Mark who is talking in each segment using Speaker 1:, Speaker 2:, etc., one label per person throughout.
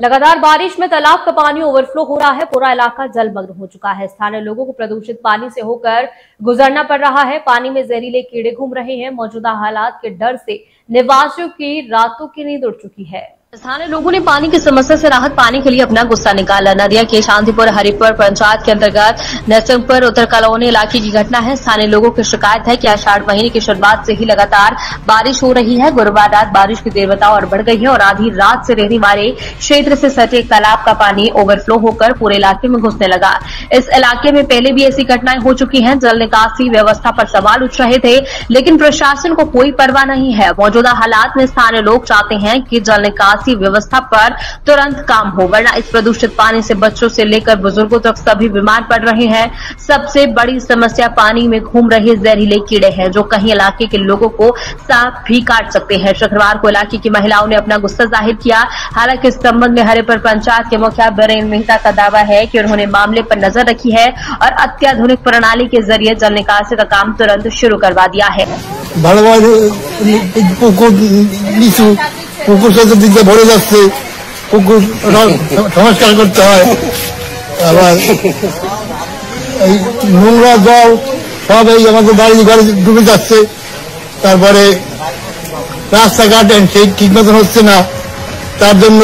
Speaker 1: लगातार बारिश में तालाब का पानी ओवरफ्लो हो रहा है। पूरा इलाका जलमग्न हो चुका है। स्थानीय लोगों को प्रदूषित पानी से होकर गुजरना पड़ रहा है। पानी में जहरीले कीड़े घूम रहे हैं। मौजूदा हालात के डर से निवासियों की रातों की नींद उड़ चुकी है। स्थानीय लोगों ने पानी की समस्या से राहत पाने के लिए अपना गुस्सा निकाला। नदिया के शांतिपुर हरिपुर पंचायत के अंतर्गत नरसिंहपुर उत्तर कॉलोनी इलाके की घटना है। स्थानीय लोगों की शिकायत है कि आषाढ़ महीने की शुरुआत से ही लगातार बारिश हो रही है। गुरुवार रात बारिश की तीव्रता और बढ़ गई है और आधी रात से रहने वाले क्षेत्र से सटे एक तालाब का पानी ओवरफ्लो होकर पूरे इलाके में घुसने लगा। इस इलाके में पहले भी ऐसी घटनाएं हो चुकी हैं। जल निकासी व्यवस्था पर सवाल उठ रहे थे, लेकिन प्रशासन को कोई परवाह नहीं है। मौजूदा हालात में स्थानीय लोग चाहते हैं कि जल निकासी व्यवस्था पर तुरंत काम हो, वरना इस प्रदूषित पानी से बच्चों से लेकर बुजुर्गों तक सभी बीमार पड़ रहे हैं। सबसे बड़ी समस्या पानी में घूम रहे जहरीले कीड़े हैं, जो कहीं इलाके के लोगों को सांप भी काट सकते हैं। शुक्रवार को इलाके की महिलाओं ने अपना गुस्सा जाहिर किया। हालांकि इस संबंध में हरिपुर पंचायत के मुखिया बीरेन मेहता का दावा है कि उन्होंने मामले पर नजर रखी है और अत्याधुनिक प्रणाली के जरिए जल निकासी का काम तुरंत शुरू करवा दिया है।
Speaker 2: পুকুর সেচের দিকে ভরে যাচ্ছে, পুকুর সংস্কার করতে হয়। আবার এই নোংরা জল সব এই আমাদের বাড়ি ঘরে ডুবে যাচ্ছে। তারপরে রাস্তাঘাট সেই ঠিক মতন হচ্ছে না, তার জন্য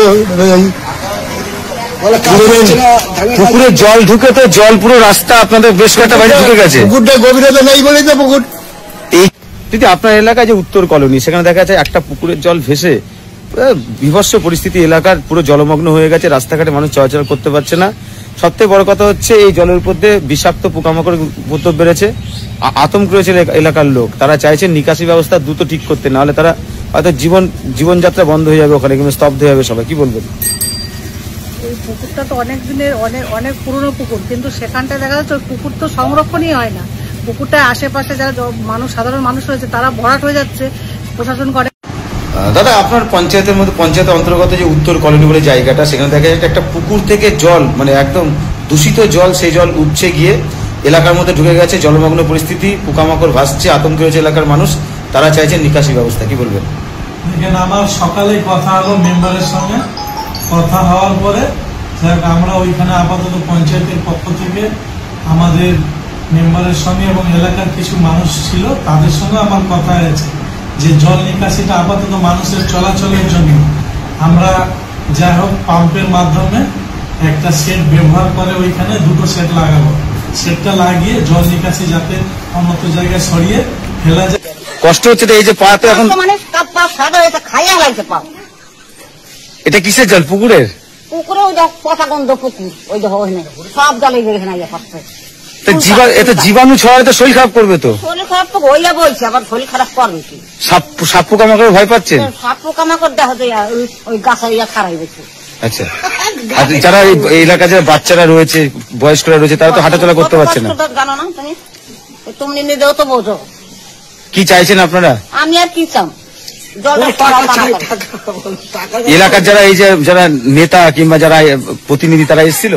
Speaker 3: পুকুরে জল ঢুকে তো জল পুরো রাস্তা আপনাদের বেশ কয়েকটা বাড়ি ঢুকে গেছে।
Speaker 2: পুকুরটা গভীরতা নেই বলেই তো পুকুর।
Speaker 3: যদি আপনার এলাকায় যে উত্তর কলোনি, সেখানে দেখা যাচ্ছে একটা পুকুরের জল ভেসে বিভৎস পরিস্থিতি, এলাকার পুরো জলমগ্ন হয়ে গেছে। রাস্তাঘাটে মানুষ চলাচল করতে পারছে না। সবথেকে বড় কথা হচ্ছে এই জলের উপর দিয়ে বিষাক্ত পোকামাকড় উপদ্রব বেড়েছে। আতঙ্ক রয়েছে এলাকার লোক। তারা চাইছেন নিকাশি ব্যবস্থা দ্রুত ঠিক করতে, না হলে তারা হয়তো জীবনযাত্রা বন্ধ হয়ে যাবে, ওখানে কিন্তু স্তব্ধ হয়ে যাবে সবাই। কি বলবেন?
Speaker 4: এই পুকুরটা তো অনেক দিনের অনেক পুরনো পুকুর, কিন্তু সেখানটা দেখা যাচ্ছে পুকুর তো সংরক্ষণই হয় না। পুকুরটা আশেপাশে যারা মানুষ, সাধারণ মানুষ রয়েছে, তারা ভরাট হয়ে যাচ্ছে, প্রশাসন করে।
Speaker 3: দাদা, আপনার পঞ্চায়েতের অন্তর্গত যে উত্তর কলোনি বলে জায়গাটা, সেখানে দেখা যাচ্ছে একটা পুকুর থেকে জল, মানে একদম দূষিত জল, সেই জল উঠছে গিয়ে এলাকার মধ্যে ঢুকে গেছে। জলমগ্ন পরিস্থিতি, পোকামাকড় ভাসছে, আতঙ্ক রয়েছে এলাকার মানুষ। তারা চাইছেন নিকাশি ব্যবস্থা। কি বলবেন?
Speaker 5: এখানে আমার সকালে কথা হলো মেম্বারের সঙ্গে। কথা হওয়ার পরে আমরা ওইখানে আপাতত পঞ্চায়েতের পক্ষ থেকে আমাদের মেম্বারের সঙ্গে এবং এলাকার কিছু মানুষ ছিল, তাদের সঙ্গে আমার কথা হয়েছে যে জল নিকাশিটা আপাতত মানুষের চলাচলের জন্য আমরা যাই হোক পাম্পের মাধ্যমে একটা সেট ব্যবহার করে ওইখানে দুটো সেট লাগাবো। সেটটা লাগিয়ে জল নিকাশি যাতে অন্যত্র জায়গায় সরিয়ে ফেলা যায়।
Speaker 3: কষ্ট হচ্ছে তো এই যে পা তো এখন এটা কিসের জল? পুকুরের?
Speaker 6: পুকুরে ওই পচা গন্ধ পুকুর, ওই সব জলে পাচ্ছে।
Speaker 3: এত জীবাণু ছড়ালে তো শরীর খারাপ করবে। তো
Speaker 6: শরীর খারাপ তো হইয়া বলছে, আবার শরীর খারাপ করবে কি?
Speaker 3: সাপ পোকামাকড় ভয় পাচ্ছেন?
Speaker 6: সাপ পোকামাকড় দেখা যায় ওই গাছের খারাই গেছে।
Speaker 3: আচ্ছা, যারা এই এলাকায় যারা বাচ্চারা রয়েছে, বয়স্করা রয়েছে, তারা তো হাঁটাচলা করতে পারছে না।
Speaker 6: জানো না তুমি নিজেও তো বোঝো।
Speaker 3: কি চাইছেন আপনারা?
Speaker 6: আমি আর কি চাও,
Speaker 3: এলাকার যারা এই যে যারা নেতা কিংবা যারা প্রতিনিধি, তারা এসেছিল?